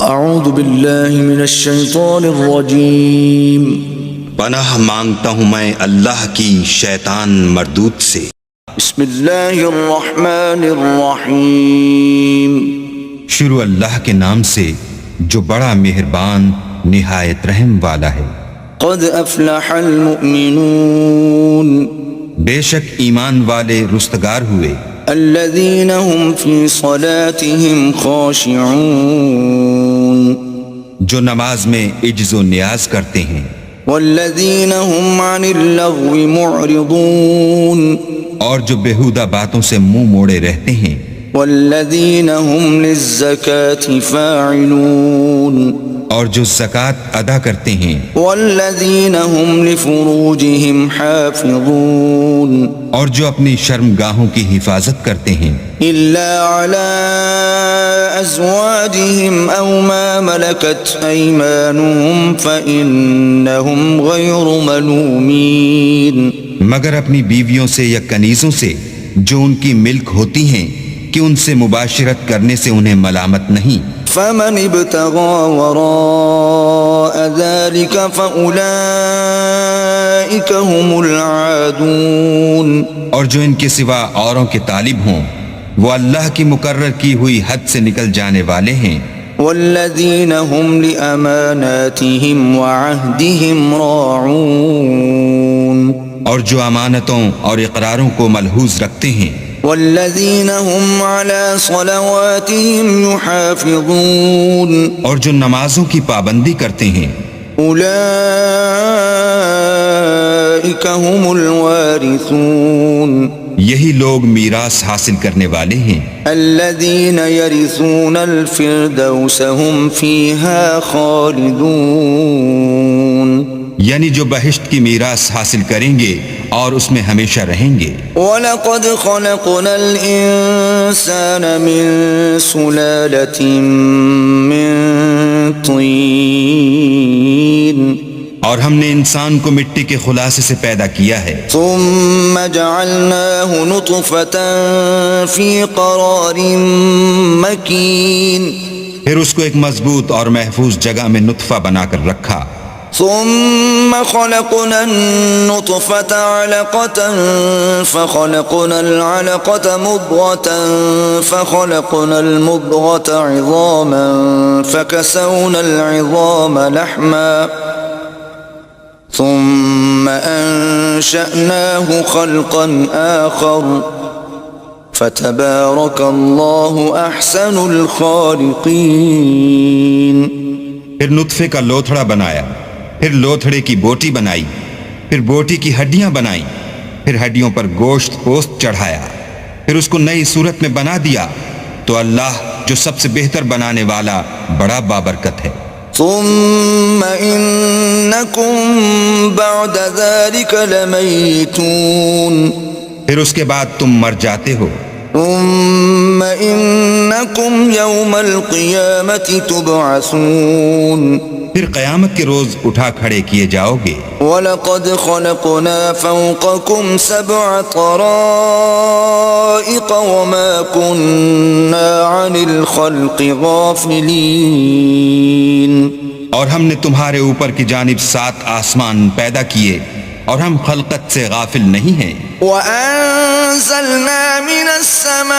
اعوذ باللہ من الشیطان الرجیم۔ پناہ مانگتا ہوں میں اللہ کی شیطان مردود سے۔ بسم اللہ الرحمن الرحیم۔ شروع اللہ کے نام سے جو بڑا مہربان نہایت رحم والا ہے۔ قد افلح المؤمنون، بے شک ایمان والے رستگار ہوئے، الذین هم فی صلاتهم خاشعون، جو نماز میں عجز و نیاز کرتے ہیں، والذین هم عن اللغو معرضون، اور جو بیہودہ باتوں سے منہ موڑے رہتے ہیں، والذین هم للزکاة فاعلون، اور جو زکوٰۃ ادا کرتے ہیں، والذین هم لفروجهم حافظون، اور جو اپنی شرمگاہوں کی حفاظت کرتے ہیں، الا على ازواجهم او ما ملكت ایمانهم فانهم غیر ملومین، مگر اپنی بیویوں سے یا کنیزوں سے جو ان کی ملک ہوتی ہیں کہ ان سے مباشرت کرنے سے انہیں ملامت نہیں۔ فمن ابتغى وراء ذلك فأولئك هم العادون، اور جو ان کے سوا اوروں کے طالب ہوں وہ اللہ کی مقرر کی ہوئی حد سے نکل جانے والے ہیں۔ والذین هم لأماناتهم وعهدهم راعون، اور جو امانتوں اور اقراروں کو ملحوظ رکھتے ہیں، والذین هم على صلواتهم يحافظون، اور جو نمازوں کی پابندی کرتے ہیں، اولئک هم الوارثون، یہی لوگ میراث حاصل کرنے والے ہیں، الذین یرثون الفردوس هم فیہا خالدون، یعنی جو بہشت کی میراث حاصل کریں گے اور اس میں ہمیشہ رہیں گے۔ وَلَقَدْ خَلَقْنَا الْإِنسَانَ مِنْ سُلَالَةٍ مِّن طِينٍ، اور ہم نے انسان کو مٹی کے خلاصے سے پیدا کیا ہے، ثُمَّ جَعَلْنَاهُ نُطْفَةً فِي قَرَارٍ مَّكِينٍ، پھر اس کو ایک مضبوط اور محفوظ جگہ میں نطفہ بنا کر رکھا، ثم خلقنا النطفة علقة فخلقنا العلقة مضغة فخلقنا المضغة عظاما فكسونا العظام لحما ثم أنشأناه خلقا آخر فتبارك الله أحسن الخالقين۔ پھر نطفے کا لوتھڑا بنایا، پھر لوتھڑے کی بوٹی بنائی، پھر بوٹی کی ہڈیاں بنائیں، پھر ہڈیوں پر گوشت پوست چڑھایا، پھر اس کو نئی صورت میں بنا دیا، تو اللہ جو سب سے بہتر بنانے والا بڑا بابرکت ہے۔ ثم انکم بعد ذلك لمیتون، پھر اس کے بعد تم مر جاتے ہو، ثم انکم یوم القیامة تبعثون، پھر قیامت کے روز اٹھا کھڑے کیے جاؤ گے۔ وَلَقَدْ خَلَقْنَا فَوْقَكُمْ سَبْعَ طَرَائِقَ وَمَا كُنَّا عَنِ الْخَلْقِ غَافِلِينَ، اور ہم نے تمہارے اوپر کی جانب 7 آسمان پیدا کیے اور ہم خلقت سے غافل نہیں ہیں۔ وَأَنزَلْنَا مِنَ السَّمَاءِ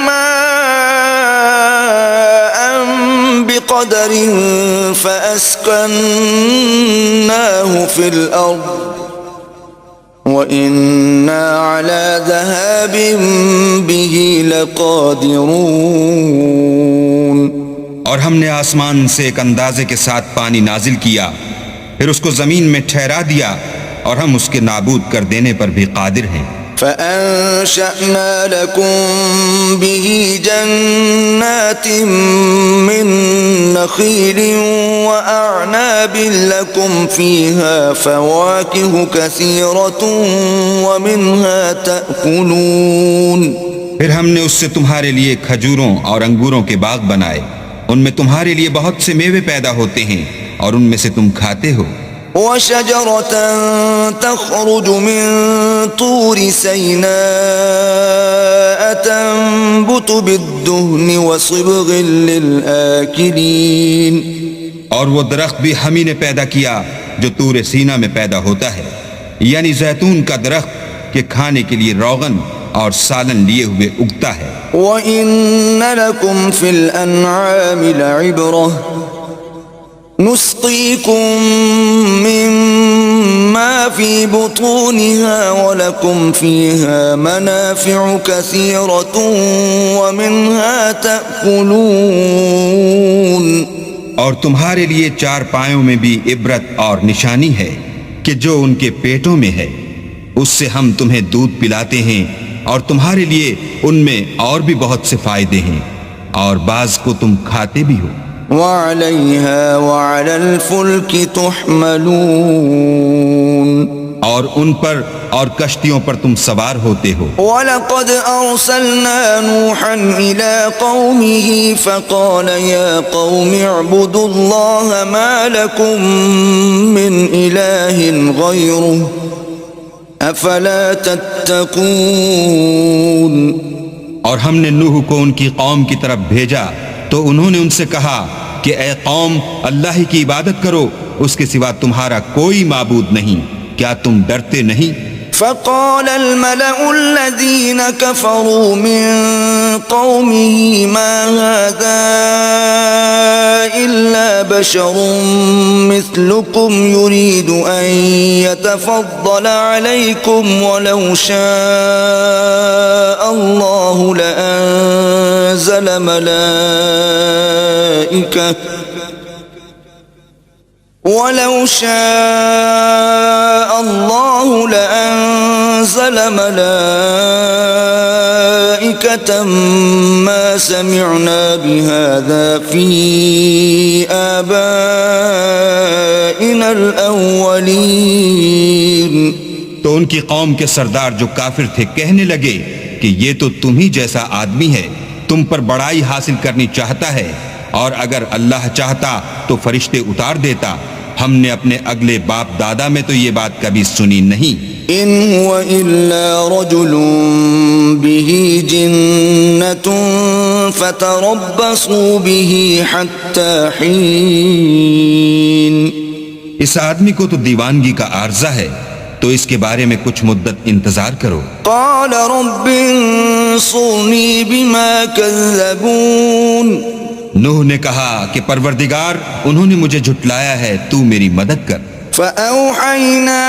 مَاءً بِقَدَرٍ فَأَسْكَنَّاهُ فِي الْأَرْضِ وَإِنَّا عَلَى ذَهَابٍ بِهِ لَقَادِرُونَ، اور ہم نے آسمان سے ایک اندازے کے ساتھ پانی نازل کیا، پھر اس کو زمین میں ٹھہرا دیا، اور ہم اس کے نابود کر دینے پر بھی قادر ہیں۔ فَأَنشَأْنَا لَكُم بِهِ جَنَّاتٍ مِّن نَّخِيلٍ وَأَعْنَابٍ لَّكُمْ فِيهَا فَوَاكِهُ كَثِيرَةٌ وَمِنْهَا تَأْكُلُونَ، پھر ہم نے اس سے تمہارے لیے کھجوروں اور انگوروں کے باغ بنائے، ان میں تمہارے لیے بہت سے میوے پیدا ہوتے ہیں اور ان میں سے تم کھاتے ہو۔ وشجرة تخرج من طور سيناء تنبت بالدهن وصبغ للآكلين. اور وہ درخت بھی ہم ہی نے پیدا کیا جو طور سینا میں پیدا ہوتا ہے، یعنی زیتون کا درخت کہ کھانے کے لیے روغن اور سالن لیے ہوئے اگتا ہے. وَإِنَّ لَكُمْ فِي الْأَنْعَامِ لَعِبْرَةً نُسْقِيكُم مِّمَّا فِي بُطُونِهَا وَلَكُمْ فِيهَا مَنَافِعُ كَثِيرَةٌ وَمِنْهَا تَأْكُلُونَ. اور تمہارے لیے چار پایوں میں بھی عبرت اور نشانی ہے کہ جو ان کے پیٹوں میں ہے اس سے ہم تمہیں دودھ پلاتے ہیں، اور تمہارے لیے ان میں اور بھی بہت سے فائدے ہیں، اور بعض کو تم کھاتے بھی ہو. وَعَلَيْهَا وَعَلَى الْفُلْكِ تُحْمَلُونَ. اور ان پر اور کشتیوں پر تم سوار ہوتے ہو. وَلَقَدْ أَرْسَلْنَا نُوحًا إِلَىٰ قَوْمِهِ فَقَالَ يَا قَوْمِ اعْبُدُوا اللَّهَ مَا لَكُم مِّنْ إِلَٰهٍ غَيْرُهُ أَفَلَا تَتَّقُونَ. اور ہم نے نوح کو ان کی قوم کی طرف بھیجا تو انہوں نے ان سے کہا کہ اے قوم، اللہ ہی کی عبادت کرو، اس کے سوا تمہارا کوئی معبود نہیں، کیا تم ڈرتے نہیں؟ فقال الملأ الذين كفروا من قومه ما هذا إلا بشر مثلكم يريد أن يتفضل عليكم ولو شاء الله لأنزل ملائكة ولو شاء الله لأنزل ملائكة ما سمعنا بهذا في آبائنا الأولين. تو ان کی قوم کے سردار جو کافر تھے کہنے لگے کہ یہ تو تم ہی جیسا آدمی ہے، تم پر بڑائی حاصل کرنی چاہتا ہے، اور اگر اللہ چاہتا تو فرشتے اتار دیتا. ہم نے اپنے اگلے باپ دادا میں تو یہ بات کبھی سنی نہیں. ان هو الا رجل به جنة فتربصوا به حتى حين. اس آدمی کو تو دیوانگی کا عارضہ ہے، تو اس کے بارے میں کچھ مدت انتظار کرو. قال رب انصرني بما كذبون. نوح نے کہا کہ پروردگار، انہوں نے مجھے جھٹلایا ہے، تو میری مدد کر. فأوحينا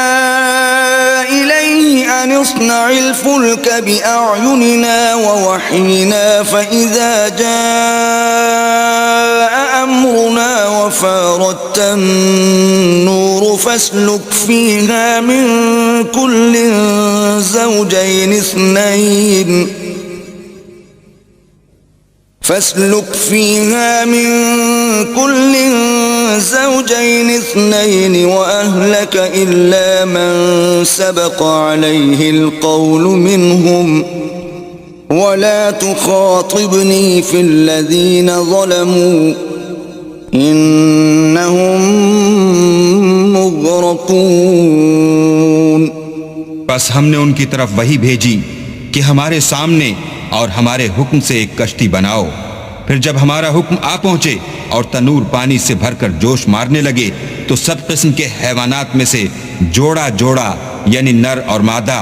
إليه أن اصنع الفلك بأعيننا ووحينا فإذا جاء أمرنا وفارت النور فاسلك فيها من كل زوجين اثنين وأهلك إلا من سبق عليه القول منهم ولا تخاطبني في الذين ظلموا إنهم مغرقون. بس ہم نے ان کی طرف وحی بھیجی کہ ہمارے سامنے اور ہمارے حکم سے ایک کشتی بناؤ. پھر جب ہمارا حکم آ پہنچے اور تنور پانی سے بھر کر جوش مارنے لگے تو سب قسم کے حیوانات میں سے جوڑا جوڑا یعنی نر اور مادہ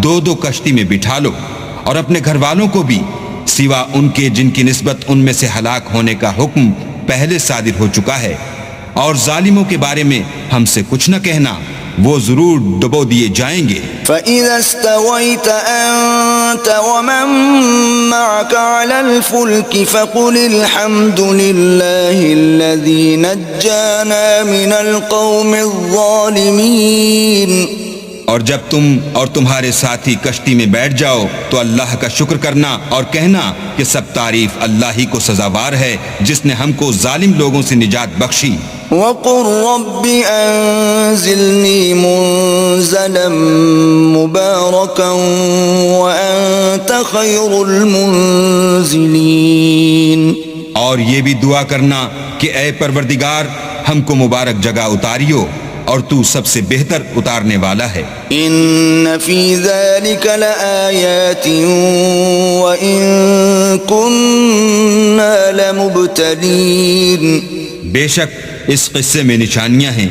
دو دو کشتی میں بٹھا لو، اور اپنے گھر والوں کو بھی سوا ان کے جن کی نسبت ان میں سے ہلاک ہونے کا حکم پہلے صادر ہو چکا ہے. اور ظالموں کے بارے میں ہم سے کچھ نہ کہنا، وہ ضرور ڈبو دیے جائیں گے. فَإِذَا اسْتَوَيْتَ أَنْتَ وَمَن مَّعَكَ عَلَى الْفُلْكِ فَقُلِ الْحَمْدُ لِلَّهِ الَّذِي نَجَّانَا مِنَ الْقَوْمِ الظَّالِمِينَ. اور جب تم اور تمہارے ساتھی کشتی میں بیٹھ جاؤ تو اللہ کا شکر کرنا اور کہنا کہ سب تعریف اللہ ہی کو سزاوار ہے جس نے ہم کو ظالم لوگوں سے نجات بخشی. وَقُلْ رَبِّ أَنزِلْنِي مُنزَلًا مُبَارَكًا وَأَنْتَ خَيْرُ الْمُنزِلِينَ. اور یہ بھی دعا کرنا کہ اے پروردگار، ہم کو مبارک جگہ اتاریو اور تو سب سے بہتر اتارنے والا ہے۔ إن في ذلك لآيات وإن كنا لمبتلين۔ بے شک اس قصے میں نشانیاں ہیں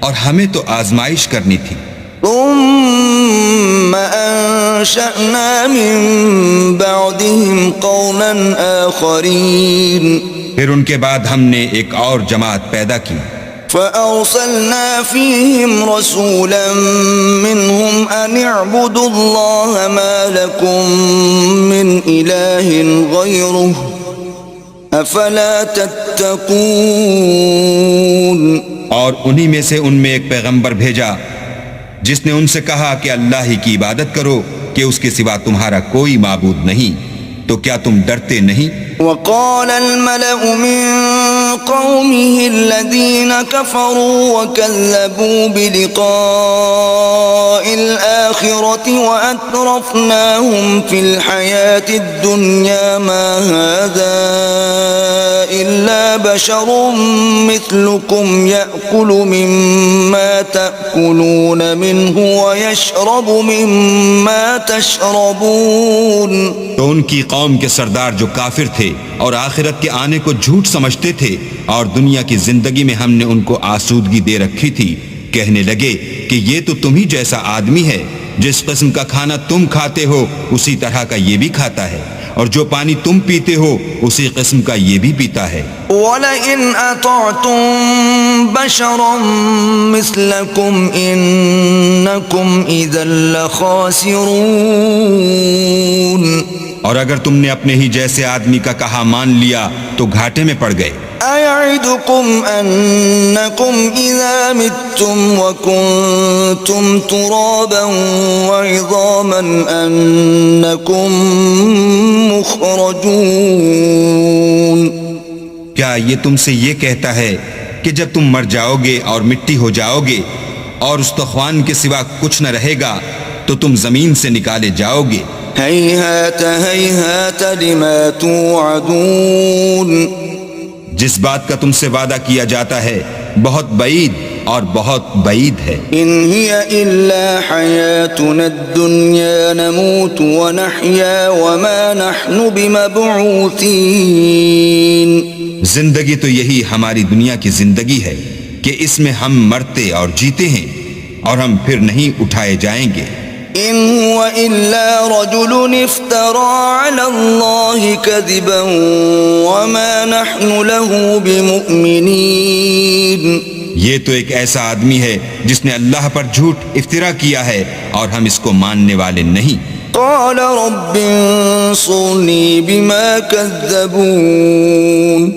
اور ہمیں تو آزمائش کرنی تھی۔ ثم أنشأنا من بعدهم قوما آخرين۔ پھر ان کے بعد ہم نے ایک اور جماعت پیدا کی، فأرسلنا فيهم رسولا منهم أن اعبدوا الله ما لكم من إله غيره أفلا تتقون۔ اور انہی میں سے ان میں ایک پیغمبر بھیجا جس نے ان سے کہا کہ اللہ ہی کی عبادت کرو کہ اس کے سوا تمہارا کوئی معبود نہیں، تو کیا تم ڈرتے نہیں؟ وقال الملأ من قومه الذين كفروا وكذبوا بلقاء الآخرة وأترفناهم في الحياة الدنيا ما هذا إلا بشر مثلكم يأكل مما تأكلون منه ويشرب مما تشربون۔ تو ان کی قوم کے سردار جو کافر تھے اور آخرت کے آنے کو جھوٹ سمجھتے تھے اور دنیا کی زندگی میں ہم نے ان کو آسودگی دے رکھی تھی، کہنے لگے کہ یہ تو تم ہی جیسا آدمی ہے، جس قسم کا کھانا تم کھاتے ہو اسی طرح کا یہ بھی کھاتا ہے، اور جو پانی تم پیتے ہو اسی قسم کا یہ بھی پیتا ہے۔ وَلَئِنْ أَطَعْتُمْ بَشَرًا مِثْلَكُمْ إِنَّكُمْ إِذًا لَخَاسِرُونَ۔ اور اگر تم نے اپنے ہی جیسے آدمی کا کہا مان لیا تو گھاٹے میں پڑ گئے۔ أَيَعِدُكُمْ أَنَّكُمْ إِذَا مِتُّمْ وَكُنْتُمْ تُرَابًا وَعِظَامًا أَنَّكُمْ مُخْرَجُونَ۔ کیا یہ تم سے یہ کہتا ہے کہ جب تم مر جاؤ گے اور مٹی ہو جاؤ گے اور استخوان کے سوا کچھ نہ رہے گا تو تم زمین سے نکالے جاؤ گے؟ هيهات هيهات لما توعدون۔ جس بات کا تم سے وعدہ کیا جاتا ہے بہت بعید اور بہت بعید ہے۔ إن هي إلا حياتنا الدنيا نموت ونحيا وما نحن بمبعوثين۔ زندگی تو یہی ہماری دنیا کی زندگی ہے کہ اس میں ہم مرتے اور جیتے ہیں اور ہم پھر نہیں اٹھائے جائیں گے۔ إن هو إلا رجل افترى على الله كذبا وما نحن له بمؤمنين۔ یہ تو ایک ایسا آدمی ہے جس نے اللہ پر جھوٹ افطرا کیا ہے اور ہم اس کو ماننے والے نہیں۔ قال رب انصرني بما كذبون۔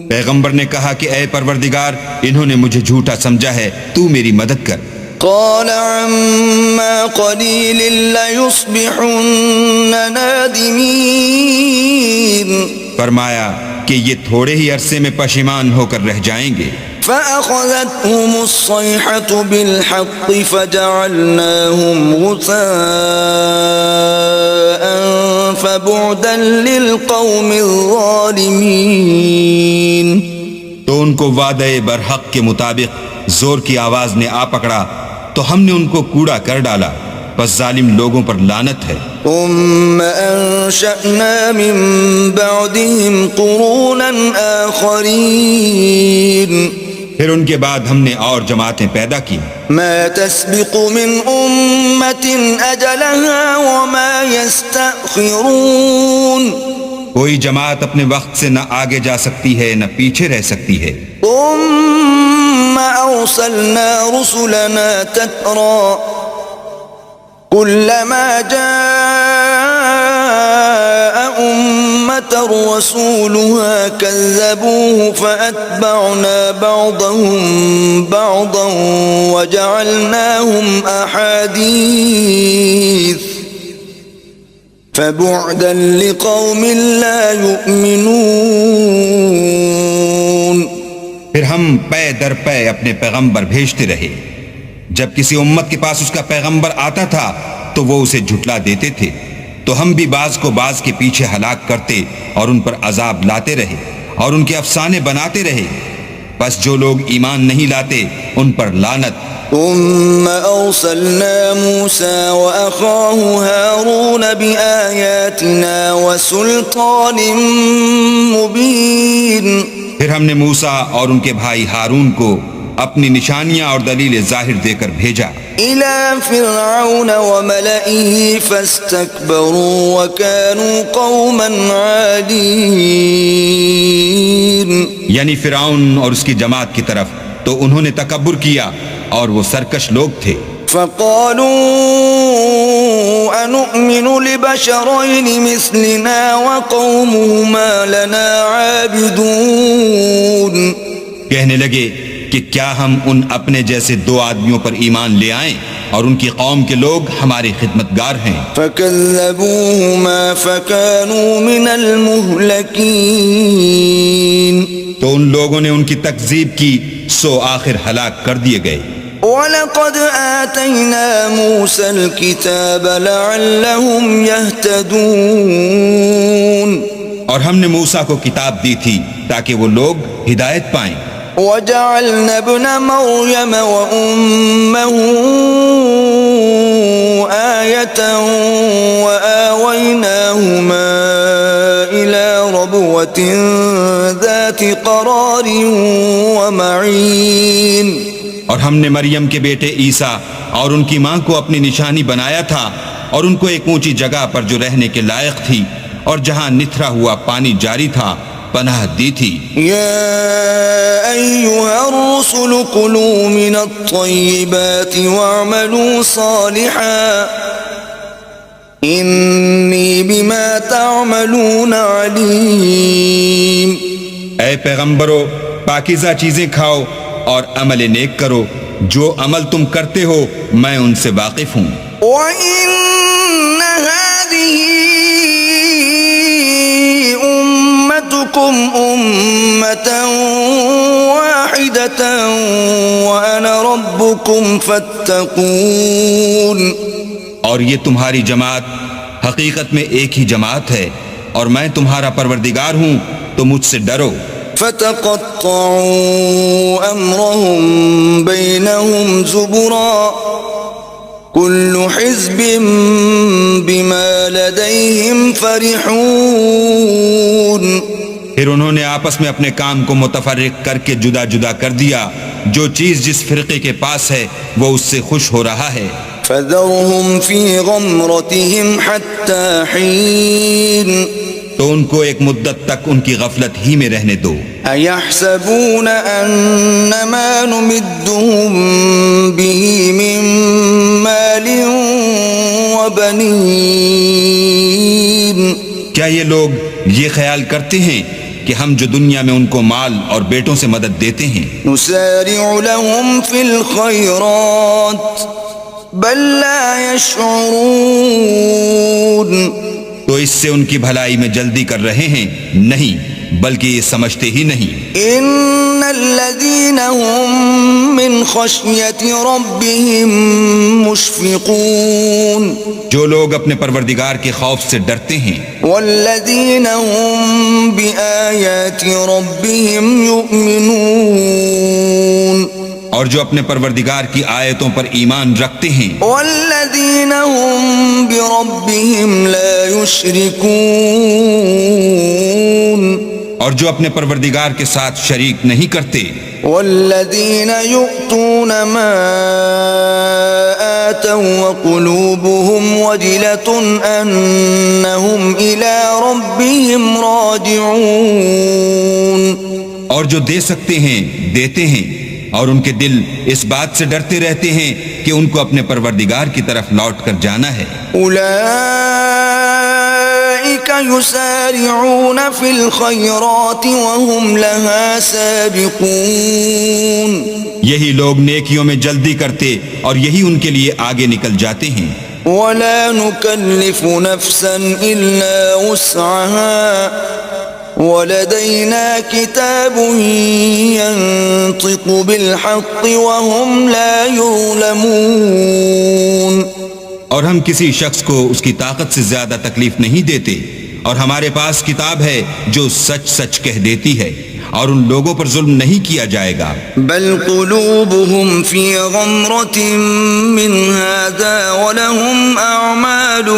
پیغمبر نے کہا کہ اے پروردگار انہوں نے مجھے جھوٹا سمجھا ہے، تو میری مدد کر۔ قال عما قليل ليصبحن نادمين۔ فرمایا کہ یہ تھوڑے ہی عرصے میں پشیمان ہو کر رہ جائیں گے۔ فأخذتهم الصيحة بالحق فجعلناهم غثاء فبعدا للقوم الظالمين۔ تو ان کو وعدے برحق کے مطابق زور کی آواز نے آ پکڑا تو ہم نے ان کو کوڑا کر ڈالا، پس ظالم لوگوں پر لعنت ہے۔ ثم أنشأنا من بعدهم قرونا آخرين۔ پھر ان کے بعد ہم نے اور جماعتیں پیدا کی، ما تسبق من أمة أجلها وما يستأخرون۔ کوئی جماعت اپنے وقت سے نہ آگے جا سکتی ہے نہ پیچھے رہ سکتی ہے۔ ثم أرسلنا رسلنا تترى كلما جاء أمة رسولها كذبوه فأتبعنا بعضهم بعضا وجعلناهم أحاديث فبعدا لقوم لا يؤمنون۔ پھر ہم پے در پے اپنے پیغمبر بھیجتے رہے، جب کسی امت کے پاس اس کا پیغمبر آتا تھا تو وہ اسے جھٹلا دیتے تھے، تو ہم بھی بعض کو بعض کے پیچھے ہلاک کرتے اور ان پر عذاب لاتے رہے اور ان کے افسانے بناتے رہے۔ بس جو لوگ ایمان نہیں لاتے ان پر لعنت۔ ثم أرسلنا موسى وأخاه هارون بآياتنا وسلطان مبين۔ پھر ہم نے موسیٰ اور ان کے بھائی ہارون کو اپنی نشانیاں اور دلیل ظاہر دے کر بھیجا إلى فرعون وملئه فاستكبروا وكانوا قوما عالين۔ یعنی فرعون اور اس کی جماعت کی طرف، تو انہوں نے تکبر کیا اور وہ سرکش لوگ تھے۔ فقالوا أنؤمن لبشرين مثلنا وقومهما لنا عابدون۔ کہنے لگے کہ کیا ہم ان اپنے جیسے دو آدمیوں پر ایمان لے آئیں اور ان کی قوم کے لوگ ہمارے خدمتگار ہیں۔ فكذبوهما فكانوا من المهلكين۔ تو ان لوگوں نے ان کی تکذیب کی، سو آخر ہلاک کر دیے گئے۔ وَلَقَدْ آتَيْنَا مُوسَى الْكِتَابَ لَعَلَّهُمْ يَهْتَدُونَ۔ اور ہم نے موسیٰ کو کتاب دی تھی تاکہ وہ لوگ ہدایت پائیں۔ وَجَعَلْنَا ابْنَ مَرْيَمَ وَأُمَّهُ آيَةً وَآوَيْنَاهُمَا إِلَى رَبْوَةٍ ذَاتِ قَرَارٍ وَمَعِينٍ۔ اور ہم نے مریم کے بیٹے عیسیٰ اور ان کی ماں کو اپنی نشانی بنایا تھا اور ان کو ایک اونچی جگہ پر جو رہنے کے لائق تھی اور جہاں نتھرا ہوا پانی جاری تھا پناہ دی تھی۔ یا ایھا الرسل کلوا من الطیبات واعملوا صالحا انی بما تعملون علیم۔ اے پیغمبرو، پاکیزہ چیزیں کھاؤ اور عمل نیک کرو، جو عمل تم کرتے ہو میں ان سے واقف ہوں۔ وَإِنَّ هَذِهِ أُمَّتُكُمْ أُمَّةً وَاحِدَةً وَأَنَا رَبُّكُمْ فَاتَّقُونِ۔ اور یہ تمہاری جماعت حقیقت میں ایک ہی جماعت ہے اور میں تمہارا پروردگار ہوں، تو مجھ سے ڈرو۔ فَتَقَطَّعُوا أَمْرَهُمْ بَيْنَهُمْ زُبُرًا كُلُّ حِزْبٍ بِمَا لَدَيْهِمْ فَرِحُونَ۔ پھر انہوں نے آپس میں اپنے کام کو متفرق کر کے جدا جدا کر دیا، جو چیز جس فرقے کے پاس ہے وہ اس سے خوش ہو رہا ہے۔ فَذَرْهُمْ فِي غَمْرَتِهِمْ حَتَّى حِينٍ۔ تو ان کو ایک مدت تک ان کی غفلت ہی میں رہنے دو۔ أَيَحْسَبُونَ أَنَّمَا نُمِدُّهُم بِهِ مِن مَّالٍ وَبَنِينَ۔ کیا یہ لوگ یہ خیال کرتے ہیں کہ ہم جو دنیا میں ان کو مال اور بیٹوں سے مدد دیتے ہیں، نُسَارِعُ لَهُمْ فِي الْخَيْرَاتِ بَل لَّا يَشْعُرُونَ۔ تو اس سے ان کی بھلائی میں جلدی کر رہے ہیں، نہیں بلکہ یہ سمجھتے ہی نہیں۔ ان الذين هم من خشية ربهم مشفقون۔ جو لوگ اپنے پروردگار کے خوف سے ڈرتے ہیں، والذين هم بآيات ربهم يؤمنون۔ اور جو اپنے پروردگار کی آیتوں پر ایمان رکھتے ہیں، والذين هم بربهم لا يشركون۔ اور جو اپنے پروردگار کے ساتھ شریک نہیں کرتے، والذين يؤتون ما آتوا وقلوبهم وجلة أنهم إلى ربهم راجعون۔ اور جو دے سکتے ہیں دیتے ہیں، اور ان کے دل اس بات سے ڈرتے رہتے ہیں کہ ان کو اپنے پروردگار کی طرف لوٹ کر جانا ہے۔ أولئك يسارعون في الخيرات وهم لها سابقون۔ یہی لوگ نیکیوں میں جلدی کرتے اور یہی ان کے لیے آگے نکل جاتے ہیں۔ ولا نكلف نفسا إلا وسعها ولدينا كتاب ينطق بالحق وهم لا يظلمون۔ اور ہم کسی شخص کو اس کی طاقت سے زیادہ تکلیف نہیں دیتے، اور ہمارے پاس کتاب ہے جو سچ سچ کہہ دیتی ہے، اور ان لوگوں پر ظلم نہیں کیا جائے گا۔ بل قلوبهم في غمرة من هذا ولهم أعمال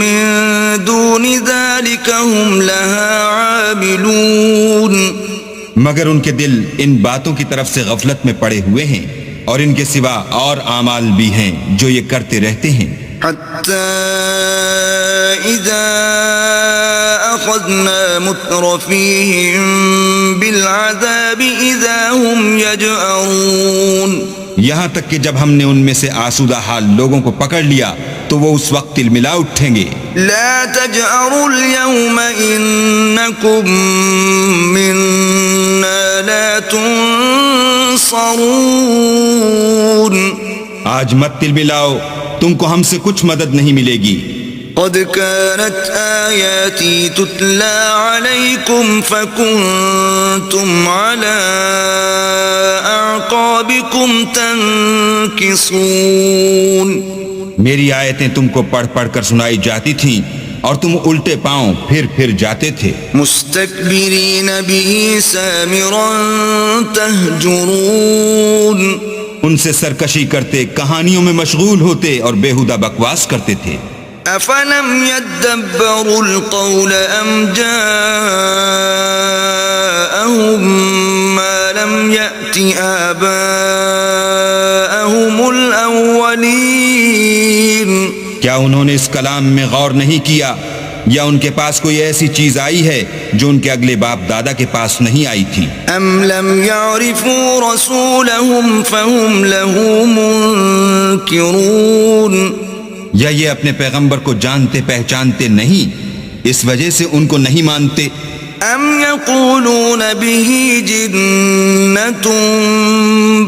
من دون ذلك هم لها عاملون۔ مگر ان کے دل ان باتوں کی طرف سے غفلت میں پڑے ہوئے ہیں، اور ان کے سوا اور اعمال بھی ہیں جو یہ کرتے رہتے ہیں۔ حتى إذا أخذنا مترفيهم بالعذاب إذا هم يجأرون۔ یہاں تک کہ جب ہم نے ان میں سے آسودہ حال لوگوں کو پکڑ لیا تو وہ اس وقت تلملا اٹھیں گے۔ لا تجأروا اليوم إنكم منا لا تنصرون۔ آج مت تلملاؤ، تم کو ہم سے کچھ مدد نہیں ملے گی۔ قد كانت آياتي تتلى عليكم فكنتم على أعقابكم تنكصون۔ میری آیتیں تم کو پڑھ پڑھ کر سنائی جاتی تھیں اور تم الٹے پاؤں پھر جاتے تھے۔ مستكبرين به سامرا تهجرون۔ ان سے سرکشی کرتے، کہانیوں میں مشغول ہوتے اور بیہودہ بکواس کرتے تھے۔ أفلم يدبروا القول أم جاءهم ما لم يأت آباءهم الأولين۔ کیا انہوں نے اس کلام میں غور نہیں کیا، یا ان کے پاس کوئی ایسی چیز آئی ہے جو ان کے اگلے باپ دادا کے پاس نہیں آئی تھی؟ أم لم يعرفوا رسولهم فهم له منكرون۔ یا یہ اپنے پیغمبر کو جانتے پہچانتے نہیں، اس وجہ سے ان کو نہیں مانتے؟ ام یقولون به جنة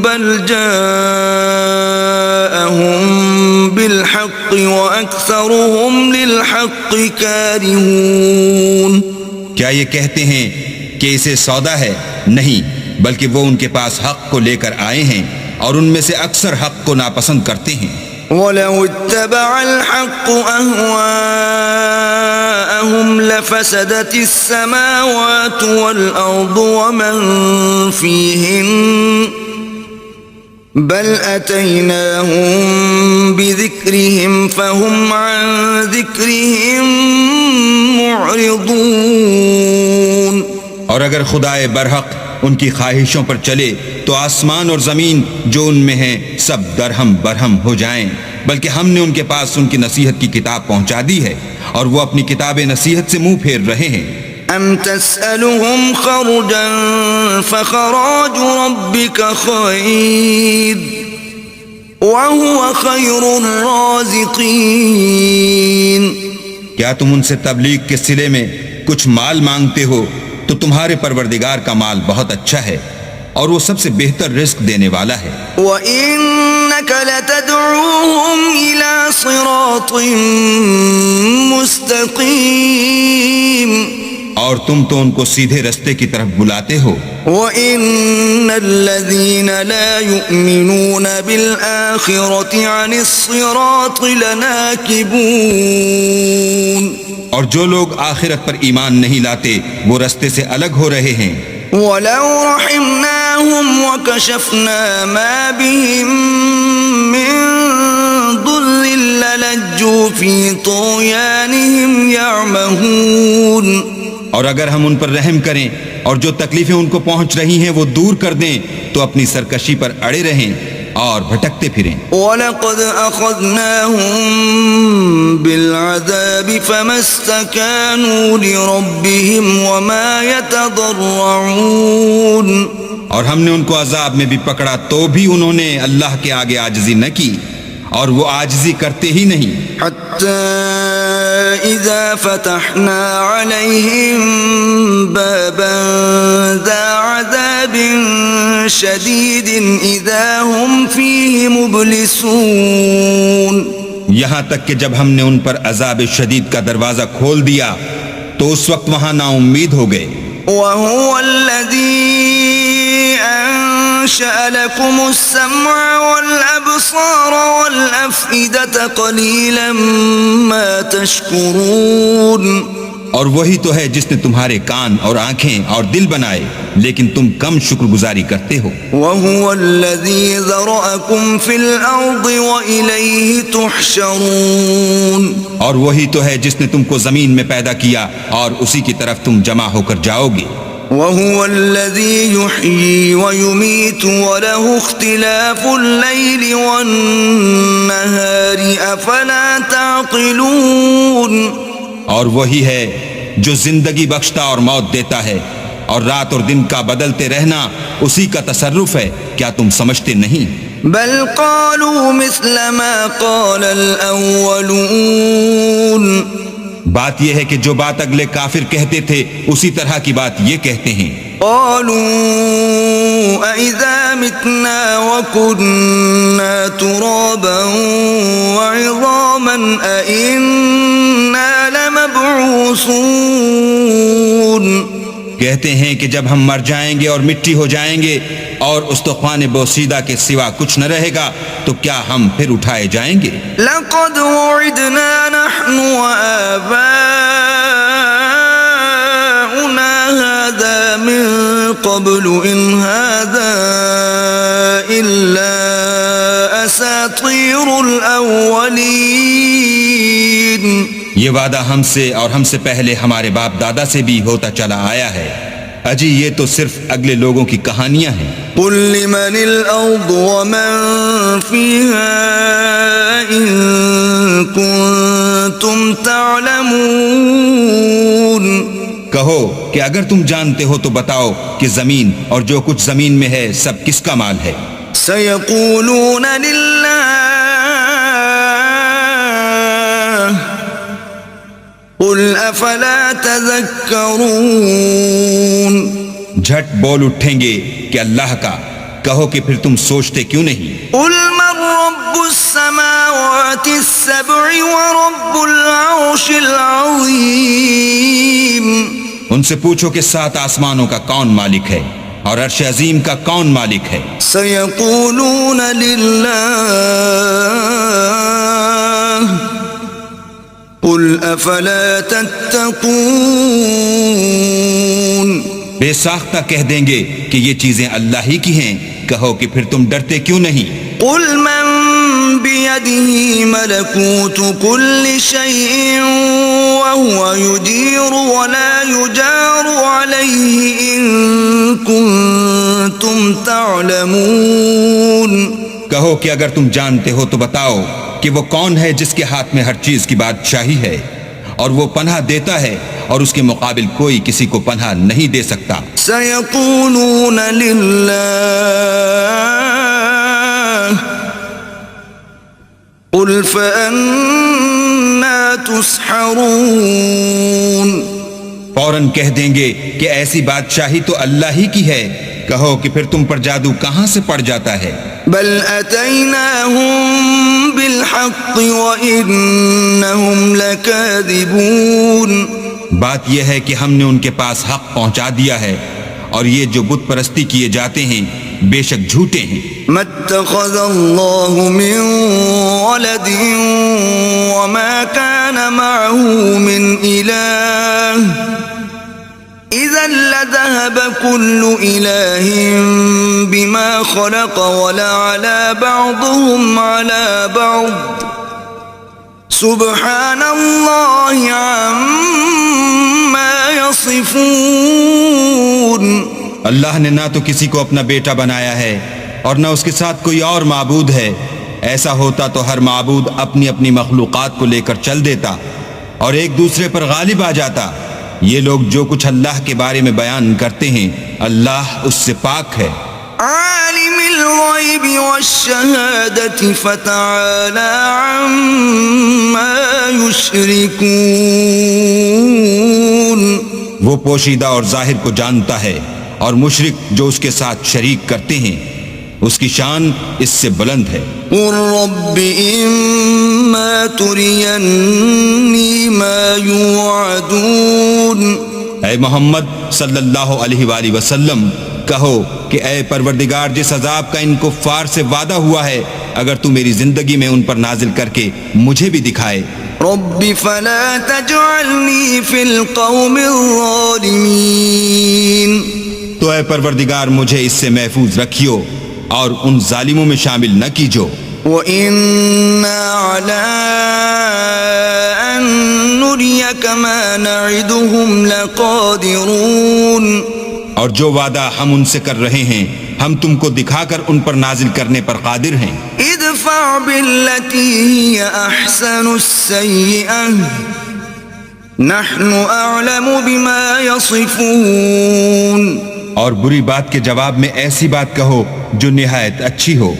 بل جاءهم بالحق واکثرهم للحق کارہون۔ کیا یہ کہتے ہیں کہ اسے سودا ہے؟ نہیں، بلکہ وہ ان کے پاس حق کو لے کر آئے ہیں اور ان میں سے اکثر حق کو ناپسند کرتے ہیں۔ وَلَوِ اتَّبَعَ الْحَقُّ أَهْوَاءَهُمْ لَفَسَدَتِ السَّمَاوَاتُ وَالْأَرْضُ وَمَنْ فِيهِنَّ بَلْ أَتَيْنَاهُمْ بِذِكْرِهِمْ فَهُمْ عَنْ ذِكْرِهِمْ مُعْرِضُونَ۔ اور اگر خدائے برحق ان کی خواہشوں پر چلے تو آسمان اور زمین جو ان میں ہیں سب درہم برہم ہو جائیں، بلکہ ہم نے ان کے پاس ان کی نصیحت کی کتاب پہنچا دی ہے اور وہ اپنی کتاب نصیحت سے منہ پھیر رہے ہیں۔ ام تسألهم خرجا فخراج ربك خير وهو خير الرازقين۔ کیا تم ان سے تبلیغ کے صلے میں کچھ مال مانگتے ہو تو تمہارے پروردگار کا مال بہت اچھا ہے اور وہ سب سے بہتر رزق دینے والا ہے۔ وَإِنَّكَ لَتَدْعُوهُمْ إِلَى صِرَاطٍ مُسْتَقِيمٍ، اور تم تو ان کو سیدھے رستے کی طرف بلاتے ہو۔ وَإِنَّ الَّذِينَ لَا يُؤْمِنُونَ بِالْآخِرَةِ عَنِ الصِّرَاطِ لَنَاكِبُونَ، اور جو لوگ آخرت پر ایمان نہیں لاتے وہ رستے سے الگ ہو رہے ہیں۔ وَلَوْ رَحِمْنَاهُمْ وَكَشَفْنَا مَا بِهِمْ مِنْ ضُرٍّ لَلَجُّوا فِي طُغْيَانِهِمْ يَعْمَهُونَ۔ اور اگر ہم ان پر رحم کریں اور جو تکلیفیں ان کو پہنچ رہی ہیں وہ دور کر دیں تو اپنی سرکشی پر اڑے رہیں اور بھٹکتے پھریں۔ وَلَقَدْ أَخَذْنَاهُمْ بِالْعَذَابِ فَمَا اسْتَكَانُوا لِرَبِّهِمْ وَمَا يَتَضَرَّعُونَ۔ اور ہم نے ان کو عذاب میں بھی پکڑا تو بھی انہوں نے اللہ کے آگے عاجزی نہ کی، اور وہ عاجزی کرتے ہی نہیں۔ حَتَّى إِذَا فَتَحْنَا عَلَيْهِمْ بَابًا ذَا عَذَابٍ شَدِيدٍ إِذَا هُمْ فِيهِ مُبْلِسُونَ۔ یہاں تک کہ جب ہم نے ان پر عذاب شدید کا دروازہ کھول دیا تو اس وقت وہاں نا امید ہو گئے۔ وَهُوَ الَّذِي أنشأ لكم السمع والأبصار والأفئدة قليلا ما تشكرون. اور وہی تو ہے جس نے تمہارے کان اور آنکھیں اور دل بنائے، لیکن تم کم شکر گزاری کرتے ہو. وهو الذي ذرأكم في الأرض وإليه تحشرون. اور وہی تو ہے جس نے تم کو زمین میں پیدا کیا اور اسی کی طرف تم جمع ہو کر جاؤ گے. وهو الذي يحيي ويميت وله اختلاف الليل والنهار أفلا تعقلون. اور وہی ہے جو زندگی بخشتا اور موت دیتا ہے، اور رات اور دن کا بدلتے رہنا اسی کا تصرف ہے، کیا تم سمجھتے نہیں؟ بل قالوا مثل ما قال الأولون. بات یہ ہے کہ جو بات اگلے کافر کہتے تھے اسی طرح کی بات یہ کہتے ہیں. قالوا أَإِذَا مِتْنَا وَكُنَّا تُرَابًا وَعِظَامًا أَإِنَّا لَمَبْعُوثُونَ. کہتے ہیں کہ جب ہم مر جائیں گے اور مٹی ہو جائیں گے اور استخوان بوسیدہ کے سوا کچھ نہ رہے گا تو کیا ہم پھر اٹھائے جائیں گے؟ لَقَدْ وُعِدْنَا نَحْنُ وَآبَاؤُنَا هَذَا مِن قَبْلُ إِنْ هَذَا إِلَّا أَسَاطِيرُ الْأَوَّلِينَ. یہ وعدہ ہم سے اور ہم سے پہلے ہمارے باپ دادا سے بھی ہوتا چلا آیا ہے. اجی یہ تو صرف اگلے لوگوں کی کہانیاں ہیں. قُل لِّمَنِ الْأَرْضُ وَمَن فِيهَا إِن كُنتُمْ تَعْلَمُونَ. کہو کہ اگر تم جانتے ہو تو بتاؤ کہ زمین اور جو کچھ زمین میں ہے سب کس کا مال ہے؟ سَيَقُولُونَ لِلَّهِ قُلْ أَفَلَا تَذَكَّرُونَ. جھٹ بول اٹھیں گے کہ اللہ کا. کہو کہ پھر تم سوچتے کیوں نہیں؟ قُلْ مَن رَّبُّ السَّمَاوَاتِ السَّبْعِ وَرَبُّ الْعَرْشِ الْعَظِيمِ. ان سے پوچھو کہ 7 آسمانوں کا کون مالک ہے اور عرش عظیم کا کون مالک ہے؟ سَيَقُولُونَ لِلَّهِ قُلْ أَفَلَا تَتَّقُونَ. بے ساختہ کہہ دیں گے کہ یہ چیزیں اللہ ہی کی ہیں. کہو کہ پھر تم ڈرتے کیوں نہیں؟ قُلْ مَن بِيَدِهِ مَلَكُوتُ كُلِّ شَيْءٍ وَهُوَ يُجِيرُ وَلَا يُجَارُ عَلَيْهِ إِن كُنتُمْ تَعْلَمُونَ. کہو کہ اگر تم جانتے ہو تو بتاؤ کہ وہ کون ہے جس کے ہاتھ میں ہر چیز کی بادشاہی ہے اور وہ پناہ دیتا ہے اور اس کے مقابل کوئی کسی کو پناہ نہیں دے سکتا. سَيَقُولُونَ لِلَّهِ قُلْ فَأَنَّىٰ تُسْحَرُونَ. فوراً کہہ دیں گے کہ ایسی بادشاہی تو اللہ ہی کی ہے. کہو کہ پھر تم پر جادو کہاں سے پڑ جاتا ہے؟ بل أتيناهم بالحق وإنهم لكاذبون. بات یہ ہے کہ ہم نے ان کے پاس حق پہنچا دیا ہے اور یہ جو بت پرستی کیے جاتے ہیں بے شک جھوٹے ہیں. ما اتخذ الله من ولد وما كان معه من إله إذا لذهب كل إله بما خلق ولعلى بعضهم على بعض سبحان الله عما يصفون. اللہ نے نہ تو کسی کو اپنا بیٹا بنایا ہے اور نہ اس کے ساتھ کوئی اور معبود ہے. ایسا ہوتا تو ہر معبود اپنی اپنی مخلوقات کو لے کر چل دیتا اور ایک دوسرے پر غالب آ جاتا. یہ لوگ جو کچھ اللہ کے بارے میں بیان کرتے ہیں اللہ اس سے پاک ہے. عالم الغیب والشہادة فتعالى عما يشركون. وہ پوشیدہ اور ظاہر کو جانتا ہے اور مشرک جو اس کے ساتھ شریک کرتے ہیں اس کی شان اس سے بلند ہے. قل رب اما ترینی ما یوعدون. اے محمد صلی اللہ علیہ وآلہ وسلم کہو کہ اے پروردگار جس عذاب کا ان کفار سے وعدہ ہوا ہے اگر تو میری زندگی میں ان پر نازل کر کے مجھے بھی دکھائے۔ رب فلا تجعلني في القوم الظالمين، تو اے پروردگار مجھے اس سے محفوظ رکھیو اور ان ظالموں میں شامل نہ کیجو۔ وَإِنَّا عَلَىٰ أَن نُّرِيَكَ مَا نَعِدُهُمْ لَقَادِرُونَ، اور جو وعدہ ہم ان سے کر رہے ہیں ہم تم کو دکھا کر ان پر نازل کرنے پر قادر ہیں۔ ادفع بالتي هي أحسن السيئة نحن أعلم بما يصفون، اور بری بات کے جواب میں ایسی بات کہو جو نہایت اچھی ہو،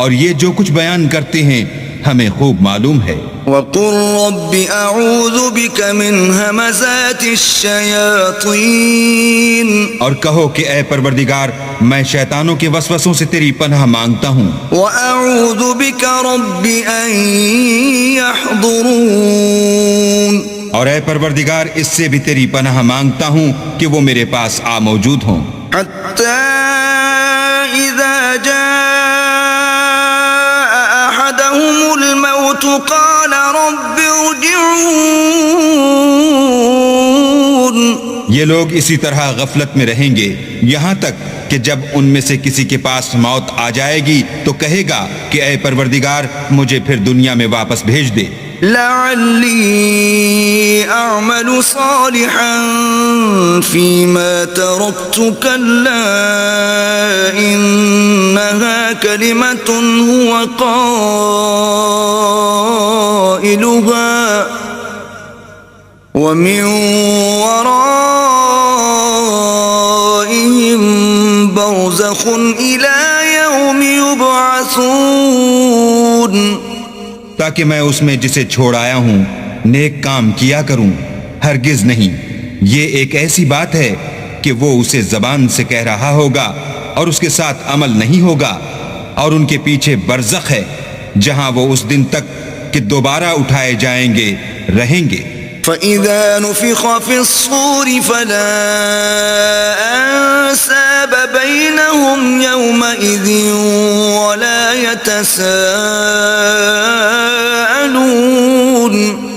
اور یہ جو کچھ بیان کرتے ہیں ہمیں خوب معلوم ہے۔ وقل رب أعوذ بك من همزات الشياطين، اور کہو کہ اے پروردگار میں شیطانوں کے وسوسوں سے تیری پناہ مانگتا ہوں، وأعوذ بك رب أن يحضرون، اور اے پروردگار اس سے بھی تیری پناہ مانگتا ہوں کہ وہ میرے پاس آ موجود ہوں، حتى إذا جاء أحدهم الموت قال رب ارجعون۔ یہ لوگ اسی طرح غفلت میں رہیں گے یہاں تک کہ جب ان میں سے کسی کے پاس موت آ جائے گی تو کہے گا کہ اے پروردگار مجھے پھر دنیا میں واپس بھیج دے، لعلی اعمل صالحا فيما تركت كلا انها كلمة هو قائلها ومن ورائهم برزخ إلى يوم يبعثون، تاکہ میں اس میں جسے چھوڑ آیا ہوں نیک کام کیا کروں، ہرگز نہیں، یہ ایک ایسی بات ہے کہ وہ اسے زبان سے کہہ رہا ہوگا اور اس کے ساتھ عمل نہیں ہوگا، اور ان کے پیچھے برزخ ہے جہاں وہ اس دن تک کہ دوبارہ اٹھائے جائیں گے رہیں گے۔ فَإِذَا نُفِخَ فِي الصُّورِ فَلَا أَنْسَابَ بَيْنَهُمْ يَوْمَئِذٍ وَلَا يَتَسَاءَلُونَ،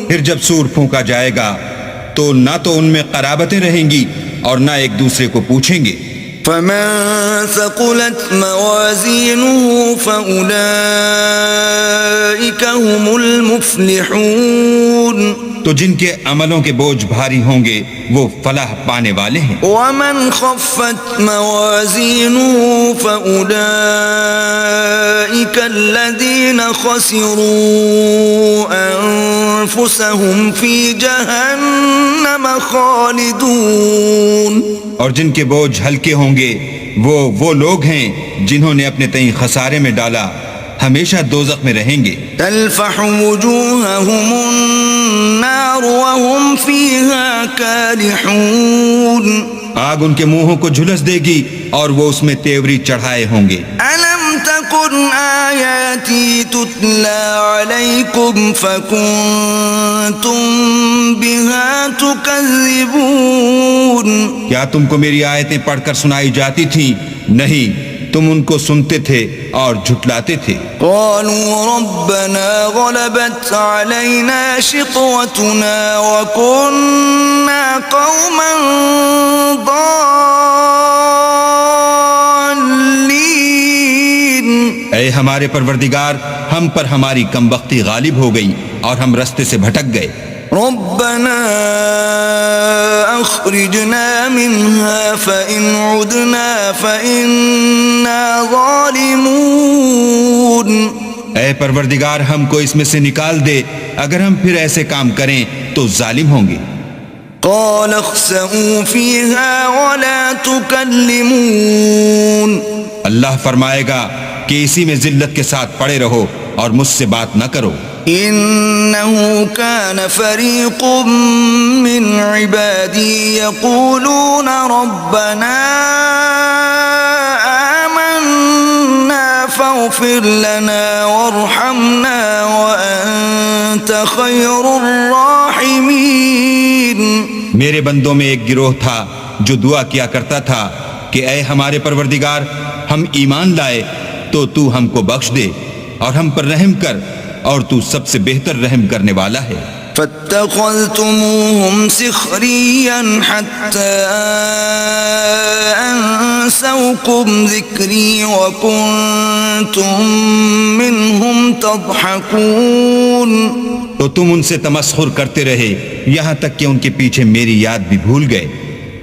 پھر جب سور پھونکا جائے گا تو نہ تو ان میں قرابتیں رہیں گی اور نہ ایک دوسرے کو پوچھیں گے۔ فَمَن ثَقُلَتْ مَوَازِينُهُ فَأُولَئِكَ هُمُ الْمُفْلِحُونَ، تو جن کے عملوں کے بوجھ بھاری ہوں گے وہ فلاح پانے والے ہیں۔ وَمَنْ خَفَّتْ مَوَازِينُهُ فَأُولَئِكَ الَّذِينَ خَسِرُوا أَنفُسَهُمْ فِي جَهَنَّمَ خَالِدُونَ، اور جن کے بوجھ ہلکے ہوں گے وہ لوگ ہیں جنہوں نے اپنے تئیں خسارے میں ڈالا، ہمیشہ دوزخ میں رہیں گے۔ تلفح وجوههم النار وهم فيها كالحون، آگ ان کے منہوں کو جھلس دے گی اور وہ اس میں تیوری چڑھائے ہوں گے۔ ألم تكن آياتي تتلى عليكم فكنتم بها تكذبون، کیا تم کو میری آیتیں پڑھ کر سنائی جاتی تھیں؟ نہیں، تم ان کو سنتے تھے اور جھٹلاتے تھے۔ قالوا ربنا غلبت علينا شقوتنا وكنا قوما ضالين، اے ہمارے پروردگار ہم پر ہماری کمبختی غالب ہو گئی اور ہم رستے سے بھٹک گئے۔ ربنا اخرجنا منها فإن عدنا فإنا ظالمون، اے پروردگار ہم کو اس میں سے نکال دے، اگر ہم پھر ایسے کام کریں تو ظالم ہوں گے۔ قال اخسئوا فيها ولا تكلمون، اللہ فرمائے گا کہ اسی میں ذلت کے ساتھ پڑے رہو اور مجھ سے بات نہ کرو۔ إنه كان فريق من عبادي يقولون ربنا آمنا فاغفر لنا وارحمنا وأنت خير الراحمين، میرے بندوں میں ایک گروہ تھا جو دعا کیا کرتا تھا کہ اے ہمارے پروردگار ہم ایمان لائے تو تو ہم کو بخش دے اور ہم پر رحم کر اور تو سب سے بہتر رحم کرنے والا ہے۔ فاتخذتموهم سخريا حتى أنسوكم ذكري وكنتم منهم تضحكون۔ تو تم ان سے تمسخر کرتے رہے یہاں تک کہ ان کے پیچھے میری یاد بھی بھول گئے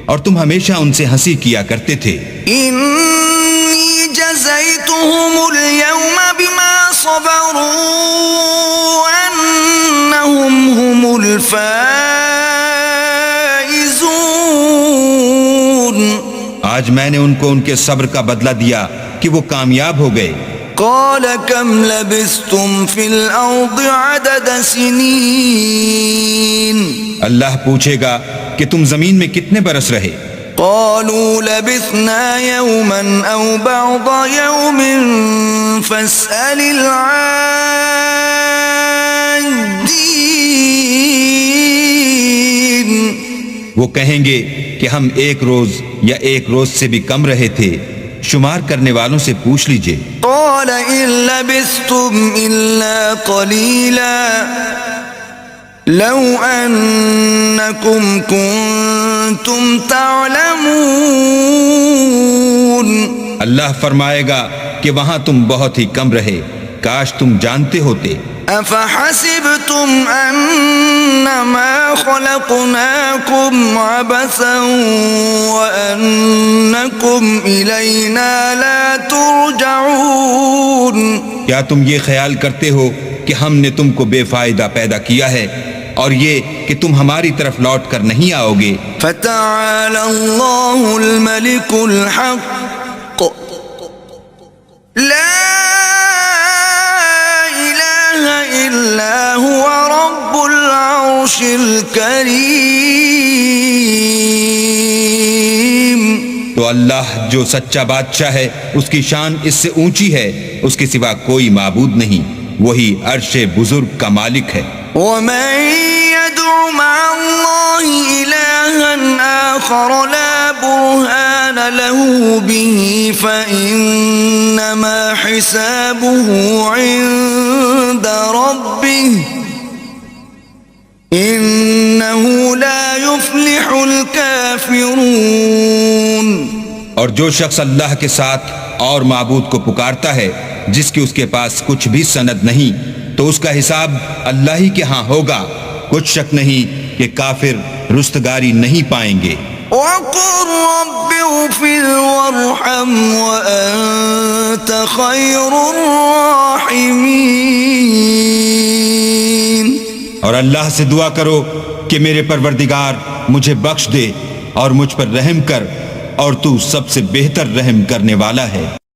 اور تم ہمیشہ ان سے ہنسی کیا کرتے تھے۔ إني جزيتهم اليوم بما صبروا أنهم هم الفائزون۔ آج میں نے ان کو ان کے صبر کا بدلہ دیا کہ وہ کامیاب ہو گئے۔ قال كم لبثتم في الأرض عدد سنين؟ اللہ پوچھے گا کہ تم زمین میں کتنے برس رہے؟ قالوا لبثنا يوما أو بعض يوم فاسأل العادين۔ وہ کہیں گے کہ ہم ایک روز یا ایک روز سے بھی کم رہے تھے، شمار کرنے والوں سے پوچھ لیجئے۔ قال إن لبثتم إلا قليلا لو أنكم كنتم تعلمون۔ اللہ فرمائے گا کہ وہاں تم بہت ہی کم رہے، کاش تم جانتے ہوتے۔ أفحسبتم أنما خلقناكم عبثا وأنكم إلينا لا ترجعون۔ کیا تم یہ خیال کرتے ہو کہ ہم نے تم کو بے فائدہ پیدا کیا ہے اور یہ کہ تم ہماری طرف لوٹ کر نہیں آؤ گے؟ فتعالى الله الملك الحق لا إلا هو رب العرش الكريم۔ تو اللہ جو سچا بادشاہ ہے اس کی شان اس سے اونچی ہے، اس کے سوا کوئی معبود نہیں، وہی عرش بزرگ کا مالک ہے۔ ومن يدع مع الله إلها آخر لا برهان له به فإنما حسابه عند ربه إنه لا يفلح الكافرون۔ اور جو شخص اللہ کے ساتھ اور معبود کو پکارتا ہے جس کی اس کے پاس کچھ بھی سند نہیں، تو اس کا حساب اللہ ہی کے ہاں ہوگا، کچھ شک نہیں کہ کافر رستگاری نہیں پائیں گے۔ وَقُلْ رَبِّ اغْفِرْ وَارْحَمْ وَأَنْتَ خَيْرُ الرَّاحِمِينَ۔ اور اللہ سے دعا کرو کہ میرے پروردگار مجھے بخش دے اور مجھ پر رحم کر، اور تو سب سے بہتر رحم کرنے والا ہے۔